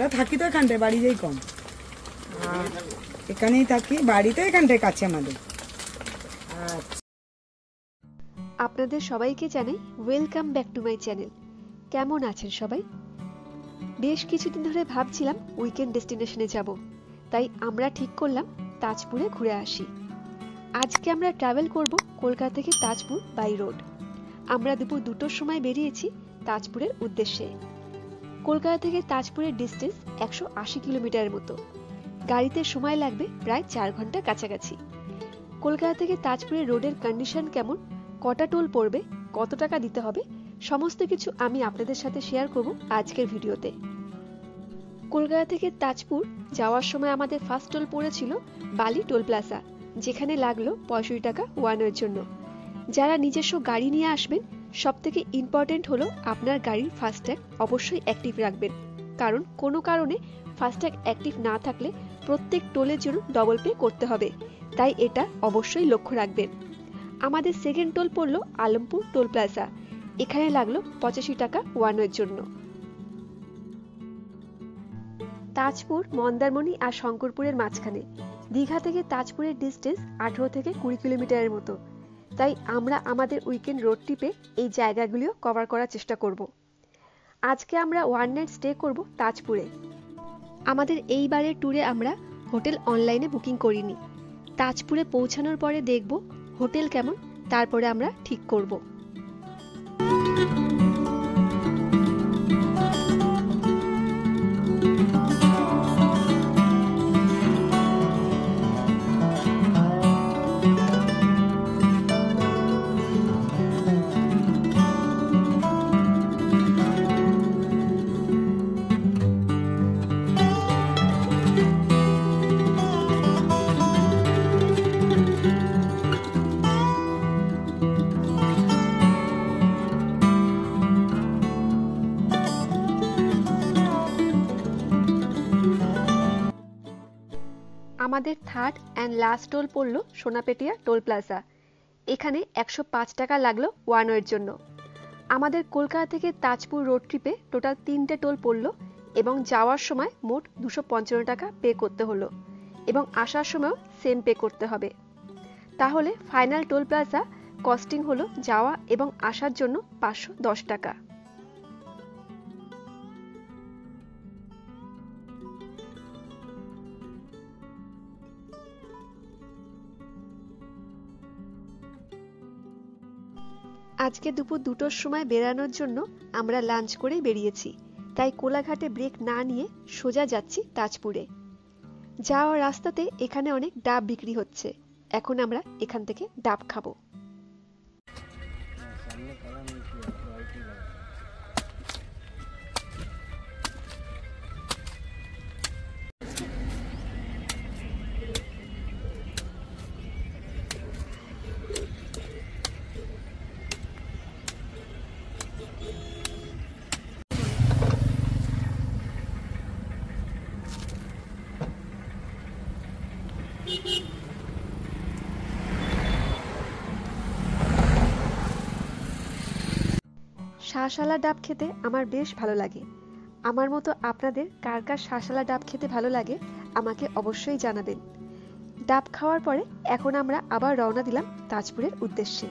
আমরা থাকি তো এখানটায়, বাড়ি যাই কম, এখানেই থাকি, বাড়িতে এখানটায় কাছে আমাদের। আপনাদের সবাইকে জানাই welcome back to my channel. কেমন আছেন সবাই? বেশ কিছুদিন ধরে ভাবছিলাম উইকেন্ড ডেস্টিনেশনে যাব, তাই আমরা ঠিক করলাম তাজপুরে ঘুরে আসি। আজকে আমরা ট্রাভেল করব কলকাতা থেকে তাজপুর বাই রোড। আমরা দুপুর 2টোর সময় বেরিয়েছি তাজপুরের উদ্দেশ্যে। কলকাতা থেকে তাজপুরের ডিস্টেন্স 180 কিলোমিটারের মতো। গাড়িতে সময় লাগবে প্রায় 4 ঘন্টা কাছাকাছি। কলকাতা থেকে তাজপুরের রোডের কন্ডিশন কেমন, কটা টোল পড়বে, কত টাকা দিতে হবে, সমস্ত কিছু আমি আপনাদের সাথে শেয়ার করব আজকের ভিডিওতে। কলকাতা থেকে তাজপুর যাওয়ার সময় আমাদের ফার্স্ট টোল পড়েছিল বালি টোল প্লাজা, যেখানে লাগলো 65 টাকা ওয়ান ওয়ের জন্য। যারা নিজস্ব গাড়ি নিয়ে আসবেন, সবথেকে ইম্পর্টেন্ট হলো আপনার গাড়ির ফাস্ট্যাগ অবশ্যই অ্যাক্টিভ রাখবেন, কারণ কোনো কারণে ফাস্ট্যাগ অ্যাক্টিভ না থাকলে প্রত্যেক টোলের জন্য ডবল পে করতে হবে, তাই এটা অবশ্যই লক্ষ্য রাখবেন। আমাদের সেকেন্ড টোল পড়লো আলমপুর টোল প্লাজা, এখানে লাগলো 85 টাকা ওয়ান ওয়ের জন্য। তাজপুর মন্দারমণি আর শঙ্করপুরের মাঝখানে। দীঘা থেকে তাজপুরের ডিস্টেন্স 18 থেকে 20 কিলোমিটারের মতো, তাই আমরা আমাদের উইকেন্ড রোড ট্রিপে এই জায়গাগুলিও কভার করার চেষ্টা করব। আজকে আমরা ওয়ান নাইট স্টে করব তাজপুরে। আমাদের এইবারের ট্যুরে আমরা হোটেল অনলাইনে বুকিং করিনি। তাজপুরে পৌঁছানোর পরে দেখব হোটেল কেমন, তারপরে আমরা ঠিক করব। আমাদের থার্ড অ্যান্ড লাস্ট টোল পড়লো সোনাপেটিয়া টোল প্লাজা, এখানে 105 টাকা লাগলো ওয়ান ওয়ের জন্য। আমাদের কলকাতা থেকে তাজপুর রোড ট্রিপে টোটাল 3টে টোল পড়লো এবং যাওয়ার সময় মোট 255 টাকা পে করতে হলো এবং আসার সময়ও সেম পে করতে হবে। তাহলে ফাইনাল টোল প্লাজা কস্টিং হলো যাওয়া এবং আসার জন্য 510 টাকা। আজকে দুপুর 2টোর সময় বেরানোর জন্য আমরা লাঞ্চ করে বেরিয়েছি, তাই কোলাঘাটে ব্রেক না নিয়ে সোজা যাচ্ছি তাজপুরে। যাওয়ার রাস্তাতে এখানে অনেক ডাব বিক্রি হচ্ছে, এখন আমরা এখান থেকে ডাব খাবো। শাঁসালা ডাব খেতে আমার বেশ ভালো লাগে। আমার মতো আপনাদের কার কার শাঁসালা ডাব খেতে ভালো লাগে আমাকে অবশ্যই জানাবেন। ডাব খাওয়ার পরে এখন আমরা আবার রওনা দিলাম তাজপুরের উদ্দেশ্যে।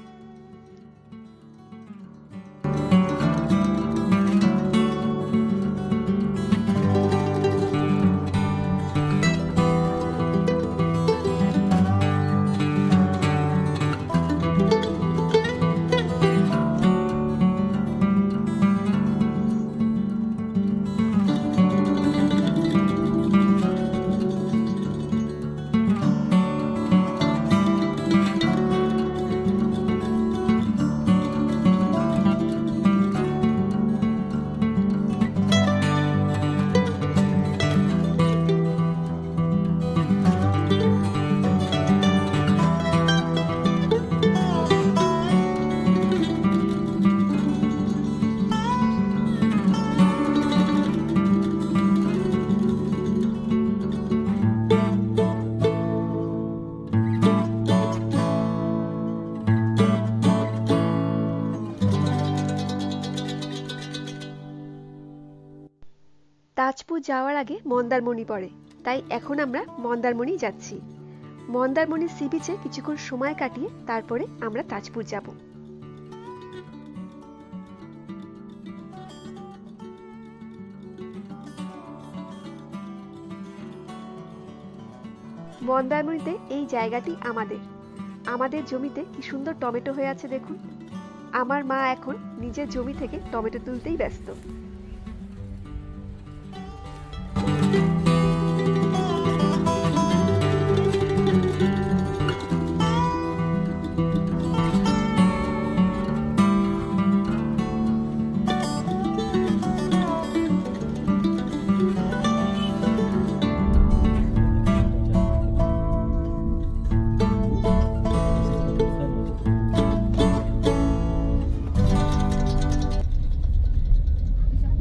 তাজপুর যাওয়ার আগে মন্দারমণি পড়ে, তাই এখন আমরা মন্দারমণি যাচ্ছি। মন্দারমণি সি বিচে কিছুক্ষণ সময় কাটিয়ে তারপরে আমরা তাজপুর যাব। মন্দারমণিতে এই জায়গাটি আমাদের জমিতে কি সুন্দর টমেটো হয়ে আছে দেখুন। আমার মা এখন নিজের জমি থেকে টমেটো তুলতেই ব্যস্ত।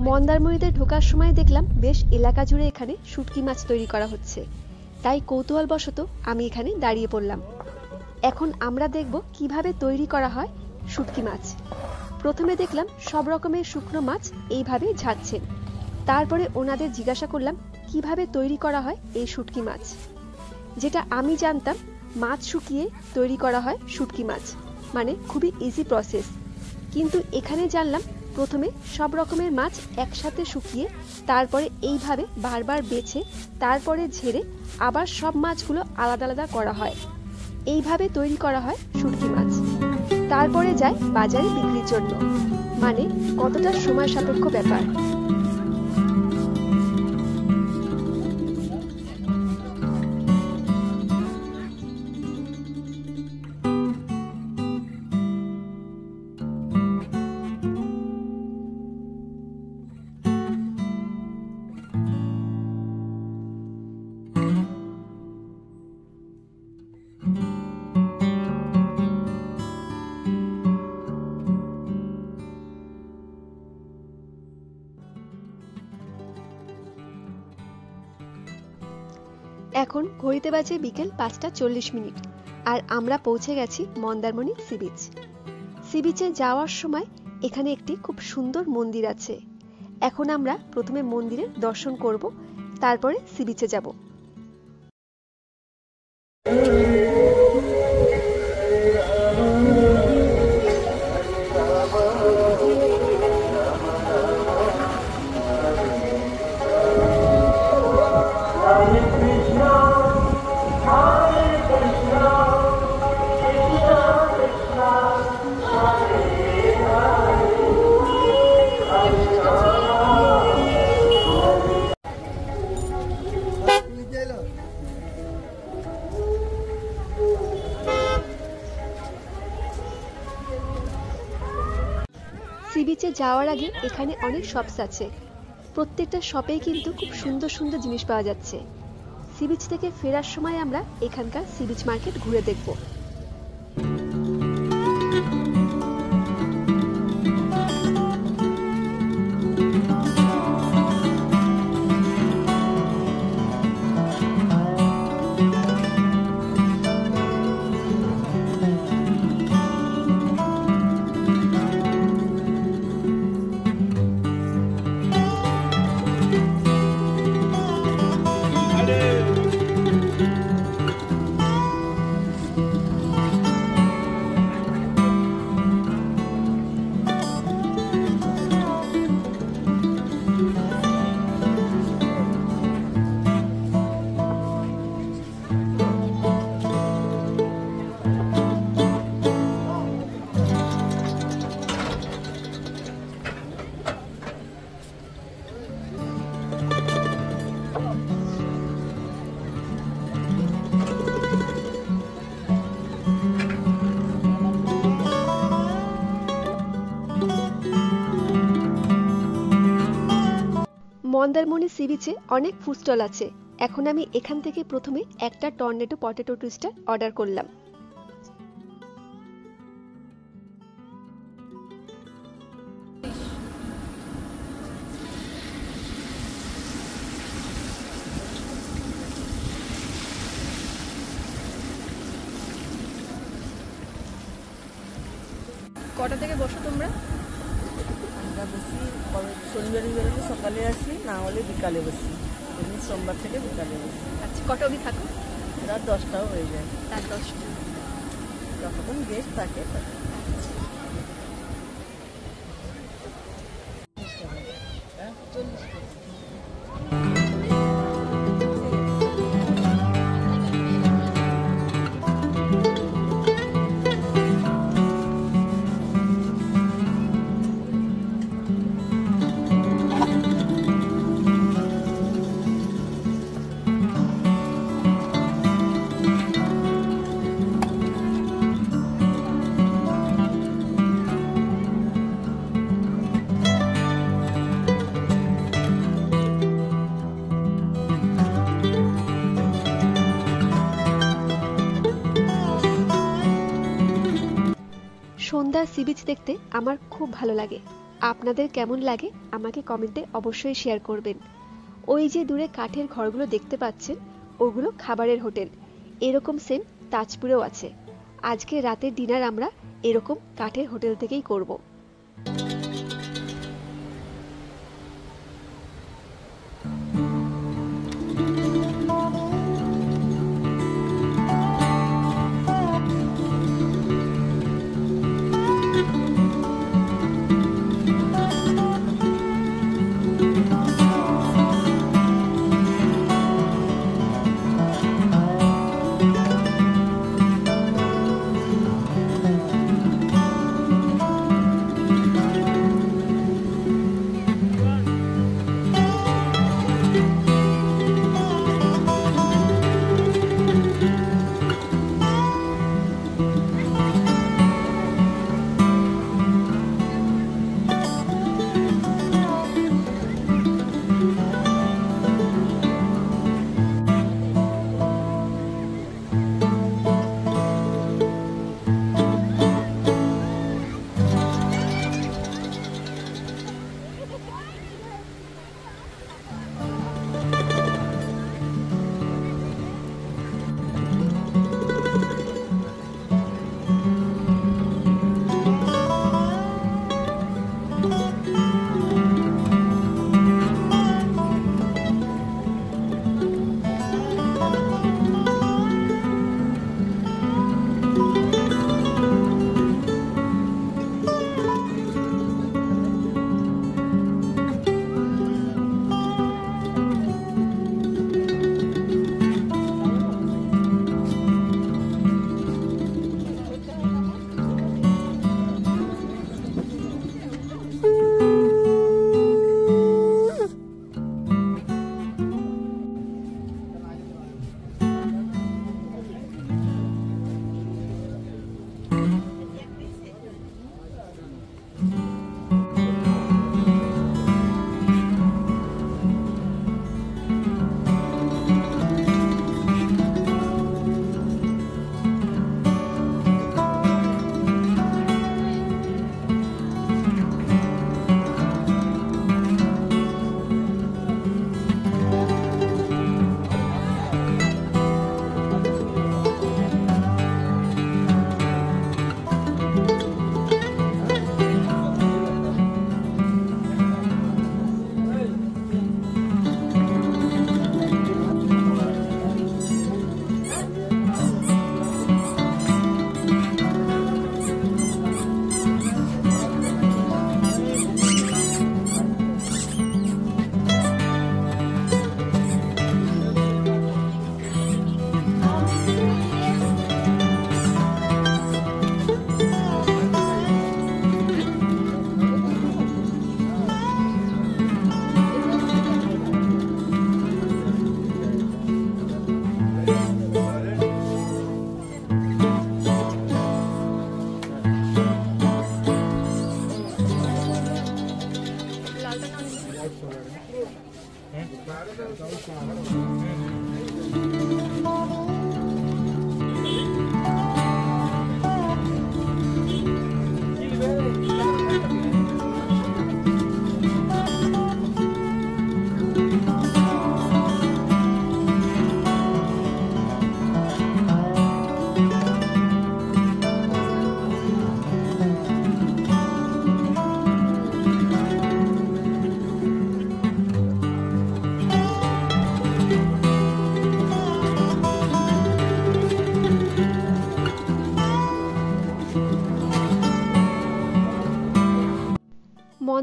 মন্দারমণিতে ঢোকার সময় দেখলাম বেশ এলাকা জুড়ে এখানে শুটকি মাছ তৈরি করা হচ্ছে, তাই কৌতূহলবশত আমি এখানে দাঁড়িয়ে পড়লাম। এখন আমরা দেখব কিভাবে তৈরি করা হয় শুটকি মাছ। প্রথমে দেখলাম সব রকমের শুকনো মাছ এইভাবে ঝাড়ছেন, তারপরে ওনাদের জিজ্ঞাসা করলাম কিভাবে তৈরি করা হয় এই শুটকি মাছ। যেটা আমি জানতাম মাছ শুকিয়ে তৈরি করা হয় শুটকি মাছ, মানে খুবই ইজি প্রসেস, কিন্তু এখানে জানলাম প্রথমে সব রকমের মাছ একসাথে শুকিয়ে তারপরে এইভাবে বারবার বেছে তারপরে ঝেড়ে আবার সব মাছগুলো আলাদা আলাদা করা হয়। এইভাবে তৈরি করা হয় শুটকি মাছ, তারপরে যায় বাজারে বিক্রির জন্য। মানে কতটা সময় সাপেক্ষ ব্যাপার। এখন ঘড়িতে বাজে বিকেল 5:40 আর আমরা পৌঁছে গেছি মন্দারমণি সি বিচ। সি বিচে যাওয়ার সময় এখানে একটি খুব সুন্দর মন্দির আছে। এখন আমরা প্রথমে মন্দিরের দর্শন করব, তারপরে সি বিচে যাব। সি বিচে যাওয়ার আগে এখানে অনেক শপস আছে, প্রত্যেকটা শপেই কিন্তু খুব সুন্দর সুন্দর জিনিস পাওয়া যাচ্ছে। সি বিচ থেকে ফেরার সময় আমরা এখানকার সি বিচ মার্কেট ঘুরে দেখব। মন্দারমণি সি বিচে অনেক ফুড স্টল আছে। এখন আমি এখান থেকে প্রথমে একটা টর্নেডো পটেটো টুইস্টার অর্ডার করলাম। কটা থেকে বসো তোমরা? বসি, শনিবার বেরোলে সকালে আসি, না হলে বিকালে বসি। এমনি সোমবার থেকে বিকালে বসি। আচ্ছা, কটা অবধি থাকো? রাত 10টাও হয়ে যায়, রাত 10টা। যখন গেস্ট থাকে তখন। সন্ধ্যার সি বিচ দেখতে আমার খুব ভালো লাগে। আপনাদের কেমন লাগে আমাকে কমেন্টে অবশ্যই শেয়ার করবেন। ওই যে দূরে কাঠের ঘরগুলো দেখতে পাচ্ছেন, ওগুলো খাবারের হোটেল। এরকম সেম তাজপুরেও আছে। আজকে রাতের ডিনার আমরা এরকম কাঠের হোটেল থেকেই করব।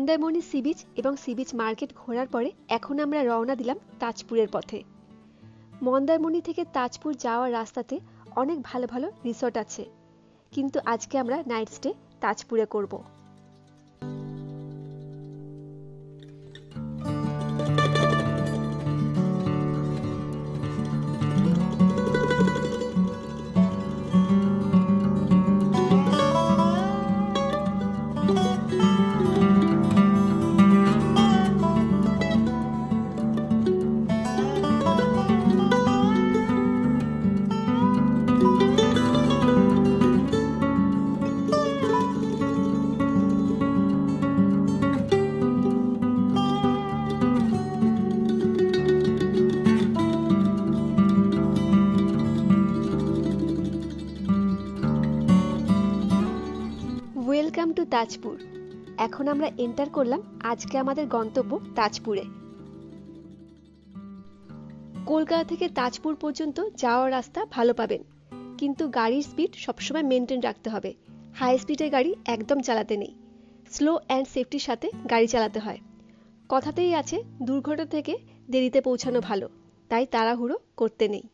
মন্দারমণি সি বিচ এবং সি বিচ মার্কেট ঘোরার পরে এখন আমরা রওনা দিলাম তাজপুরের পথে। মন্দারমণি থেকে তাজপুর যাওয়ার রাস্তাতে অনেক ভালো ভালো রিসর্ট আছে, কিন্তু আজকে আমরা নাইট স্টে তাজপুরে করব। Welcome to Tajpur. এখন আমরা এন্টার করলাম আজকে আমাদের গন্তব্য তাজপুরে। কলকাতা থেকে তাজপুর পর্যন্ত যাওয়ার রাস্তা ভালো পাবেন, কিন্তু গাড়ির স্পিড সবসময় মেনটেন রাখতে হবে। হাই স্পিডের গাড়ি একদম চালাতে নেই, স্লো অ্যান্ড সেফটির সাথে গাড়ি চালাতে হয়। কথাতেই আছে দুর্ঘটনা থেকে দেরিতে পৌঁছানো ভালো, তাই তাড়াহুড়ো করতে নেই।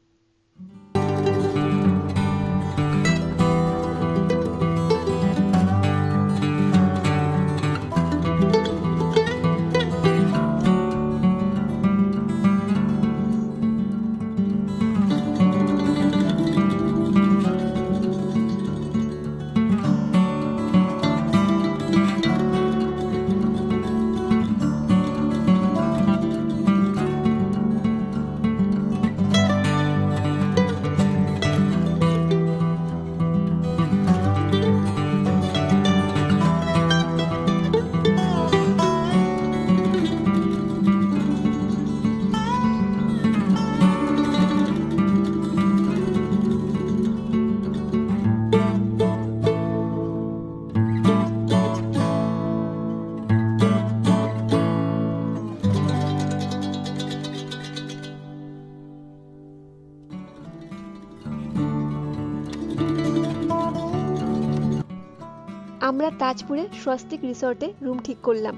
আমরা তাজপুরে স্বস্তিক রিসর্টে রুম ঠিক করলাম।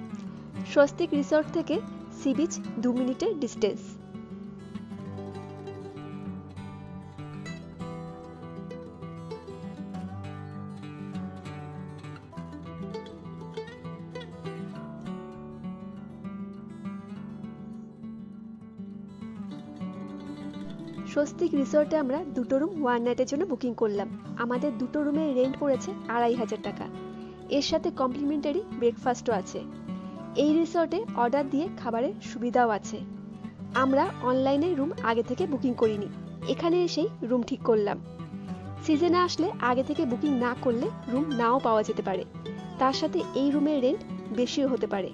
স্বস্তিক রিসর্ট থেকে সি বিচ 2 মিনিটের ডিস্টেন্স। স্বস্তিক রিসর্টে আমরা 2টো রুম 1 নাইটের জন্য বুকিং করলাম। আমাদের 2টো রুমের রেন্ট পড়েছে 2500 টাকা। এর সাথে কমপ্লিমেন্টারি ব্রেকফাস্টও আছে। এই রিসর্টে অর্ডার দিয়ে খাবারের সুবিধাও আছে। আমরা অনলাইনে রুম আগে থেকে বুকিং করিনি, এখানে এসেই রুম ঠিক করলাম। সিজনে আসলে আগে থেকে বুকিং না করলে রুম নাও পাওয়া যেতে পারে, তার সাথে এই রুমের রেন্ট বেশিও হতে পারে।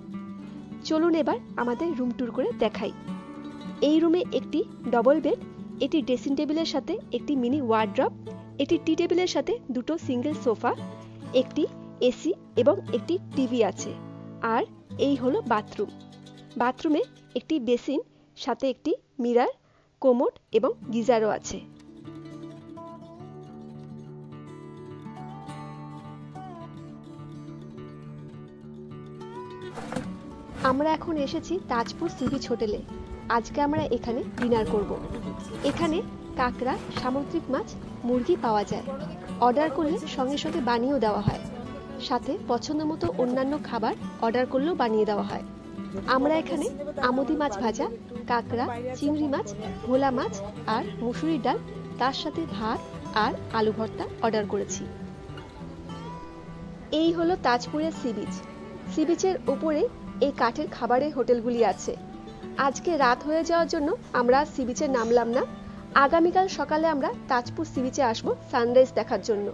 চলুন এবার আমাদের রুম ট্যুর করে দেখাই। এই রুমে একটি ডবল বেড, এটি ড্রেসিং টেবিলের সাথে একটি মিনি ওয়ার্ড্রপ, এটি টি টেবিলের সাথে 2টো সিঙ্গেল সোফা, একটি এসি এবং একটি টিভি আছে। আর এই হলো বাথরুম। বাথরুমে একটি বেসিন, সাথে একটি মিরর, কোমোড এবং গিজারও আছে। আমরা এখন এসেছি তাজপুর সি বিচ হোটেলে। আজকে আমরা এখানে ডিনার করব। এখানে কাঁকড়া, সামুদ্রিক মাছ, মুরগি পাওয়া যায়। অর্ডার করলে সঙ্গে সঙ্গে বানিয়েও দেওয়া হয়, সাথে পছন্দ মতো অন্যান্য খাবার অর্ডার করলেও বানিয়ে দেওয়া হয়। আমরা এখানে আমুদি মাছ ভাজা, কাঁকড়া, চিংড়ি মাছ, ভোলা মাছ আর মুসুরির ডাল, তার সাথে ভাত আর আলু ভর্তা অর্ডার করেছি। এই হলো তাজপুরের সি বিচ। সি বিচের উপরে এই কাঠের খাবারের হোটেলগুলি আছে। আজকে রাত হয়ে যাওয়ার জন্য আমরা সি বিচে নামলাম না। আগামীকাল সকালে আমরা তাজপুর সি বিচে আসবো সানরাইজ দেখার জন্য।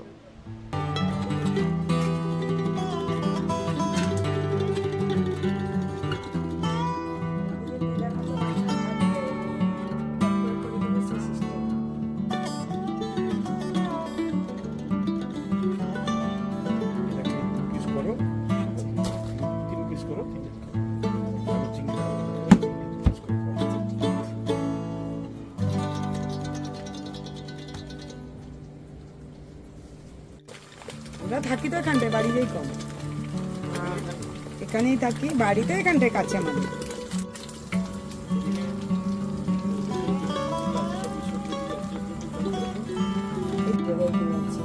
ওরা থাকি তো এখানটায়, বাড়ি যাই কম। এখানেই থাকি, বাড়িতে এখানটায় কাছে আমাদের। এই জায়গায় কিনেছি।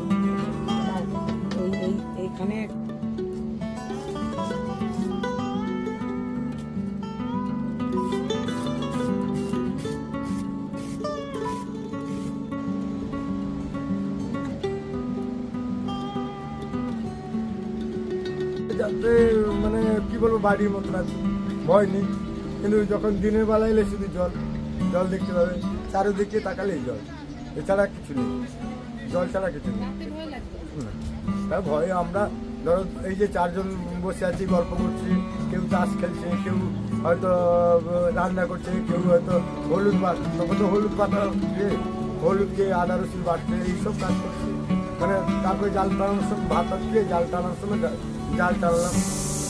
এইখানে যাতে মানে কি বলবো, বাড়ির মতন আছে, ভয় নেই। কিন্তু যখন দিনের বেলা এলে শুধু জল জল দেখতে পাবে, চারিদিকে তাকালেই জল, এছাড়া কিছু নেই, জল ছাড়া কিছু নেই। তা ভয়ে আমরা ধরো এই যে 4 জন বসে আছি, গল্প করছি, কেউ তাস খেলছে, কেউ হয়তো রান্না করছে, কেউ হয়তো হলুদ তখন তো হলুদ পাতা দিয়ে হলুদকে আদা রসুন বাটছে, এইসব কাজ করছে। মানে তারপরে জাল টানানোর সময় ভাত দিয়ে জাল টানার সময় জাল টানলাম,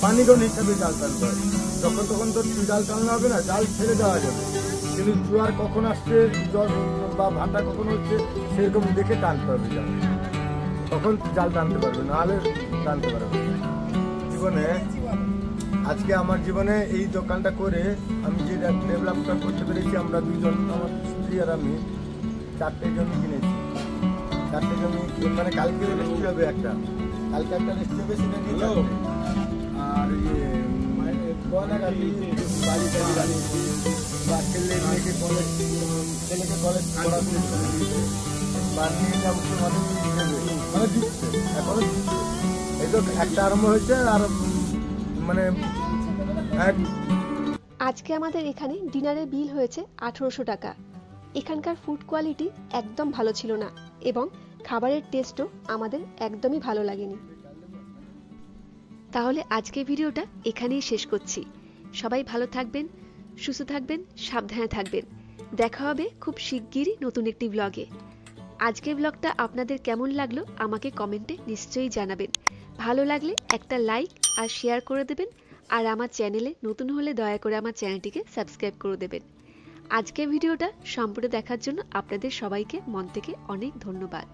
পানিগণ হিসাবে জাল টানতে হয়। যখন তখন তো জাল টানানো হবে না, জাল ছেড়ে দেওয়া যাবে, কিন্তু জোয়ার কখন আসছে, জল বা ভাটা কখন হচ্ছে সেরকম দেখে টানতে হবে জাল, তখন জাল টানতে পারবে, নাহলে টানতে পারবে না। জীবনে আজকে আমার জীবনে এই দোকানটা করে আমি যে ডেভেলপটা করতে পেরেছি, আমরা 2 জন, আমার স্ত্রী আর আমি 4টে জমি কিনেছি। 4টে জমি মানে কালকে রেজিস্ট্রি হবে, কালকে একটা রেজিস্ট্রি হবে, সেটা নিয়ে যাবো। আর গয়নাগাটি, বাড়ি টাড়ি বানিয়েছি, বা ছেলেকে কলেজ পড়াশোনা করে দিয়েছে, বা নিয়ে যাবো মানে দিচ্ছে, এখনো দিচ্ছে। এই তো একটা আরম্ভ হয়েছে, আর মানে আজকে আমাদের এখানে ডিনারের বিল হয়েছে 1800 টাকা। এখানকার ফুড কোয়ালিটি একদম ভালো ছিল না এবং খাবারের টেস্টও আমাদের একদমই ভালো লাগেনি। তাহলে আজকের ভিডিওটা এখানেই শেষ করছি। সবাই ভালো থাকবেন, সুস্থ থাকবেন, সাবধানে থাকবেন। দেখা হবে খুব শিগগিরই নতুন একটি ব্লগে। আজকের ব্লগটা আপনাদের কেমন লাগলো আমাকে কমেন্টে নিশ্চয়ই জানাবেন। ভালো লাগলে একটা লাইক আর শেয়ার করে দেবেন, আর আমার চ্যানেলে নতুন হলে দয়া করে আমার চ্যানেলটিকে সাবস্ক্রাইব করে দেবেন। আজকের ভিডিওটা সম্পূর্ণ দেখার জন্য আপনাদের সবাইকে মন থেকে অনেক ধন্যবাদ।